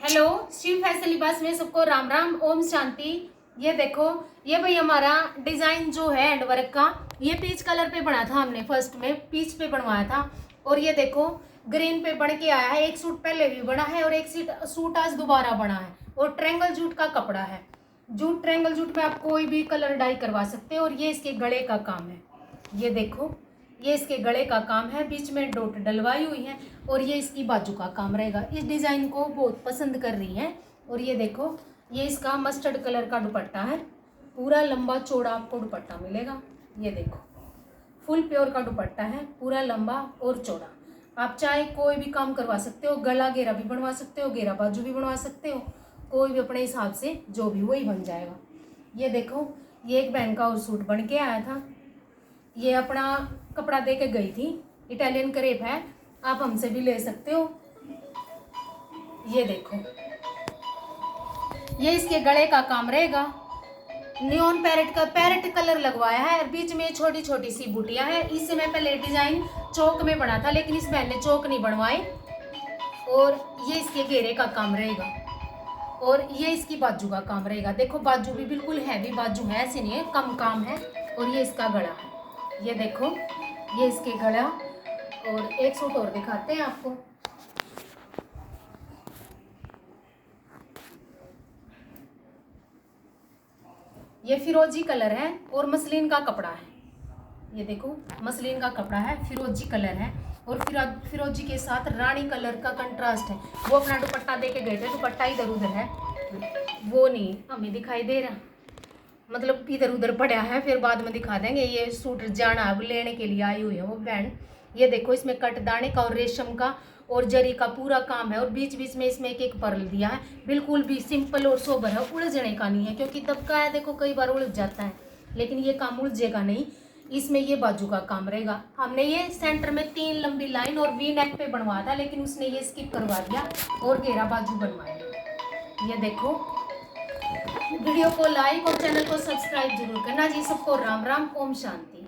Hello, Shiv fashion लिबास में सबको राम राम, ओम शांति। ये देखो, ये भाई हमारा डिजाइन जो है हैंड वर्क का, ये पीच कलर पे बना था। हमने फर्स्ट में पीच पे बनवाया था और ये देखो ग्रीन पे बन के आया है। एक सूट पहले भी बना है और एक सूट आज दोबारा बना है और ट्रायंगल जूट का कपड़ा है। जूट ट्रायंगल जूट में आप कोई भी कलर डाई करवा सकते हो और ये इसके गले का काम है। ये देखो, ये इसके गले का काम है, बीच में डॉट डलवाई हुई है और ये इसकी बाजू का काम रहेगा। इस डिज़ाइन को बहुत पसंद कर रही है। और ये देखो, ये इसका मस्टर्ड कलर का दुपट्टा है, पूरा लंबा चौड़ा आपको दुपट्टा मिलेगा। ये देखो, फुल प्योर का दुपट्टा है, पूरा लंबा और चौड़ा। आप चाहे कोई भी काम करवा सकते हो, गला घेरा भी बनवा सकते हो, घेरा बाजू भी बनवा सकते हो, कोई भी अपने हिसाब से जो भी वही बन जाएगा। ये देखो, ये एक बहन का और सूट बन के आया था। ये अपना कपड़ा दे के गई थी, इटालियन क्रेप है, आप हमसे भी ले सकते हो। ये देखो, ये इसके गले का काम रहेगा। नियॉन पैरेट कलर लगवाया है और बीच में छोटी छोटी सी बूटियां हैं। इससे मैं पहले डिजाइन चौक में बना था, लेकिन इस बहन ने चौक नहीं बनवाए। और ये इसके घेरे का काम रहेगा और ये इसकी बाजू का काम रहेगा। देखो, बाजू भी बिल्कुल हैवी बाजू है, ऐसे नहीं है, कम काम है। और ये इसका गला है। ये देखो, ये इसके गला। और एक सूट और दिखाते हैं आपको। ये फिरोजी कलर है और मसलिन का कपड़ा है। ये देखो, मसलिन का कपड़ा है, फिरोजी कलर है और फिरोजी के साथ रानी कलर का कंट्रास्ट है। वो अपना दुपट्टा दे के गए थे, दुपट्टा इधर उधर है, वो नहीं हमें दिखाई दे रहा, मतलब इधर उधर पड़ा है, फिर बाद में दिखा देंगे। ये सूट जाना अब लेने के लिए आई हुई है वो बहन। ये देखो, इसमें कट दाने का और रेशम का और जरी का पूरा काम है और बीच बीच में इसमें एक एक पर्ल दिया है। बिल्कुल भी सिंपल और सोबर है, उलझने का नहीं है, क्योंकि दबका है, देखो कई बार उलझ जाता है, लेकिन ये काम उलझेगा नहीं। इसमें ये बाजू का काम रहेगा। हमने ये सेंटर में 3 लंबी लाइन और वी नेक पे बनवाया था, लेकिन उसने ये स्किप करवा दिया और घेरा बाजू बनवाया। ये देखो, वीडियो को लाइक और चैनल को सब्सक्राइब जरूर करना जी। सबको राम राम, ओम शांति।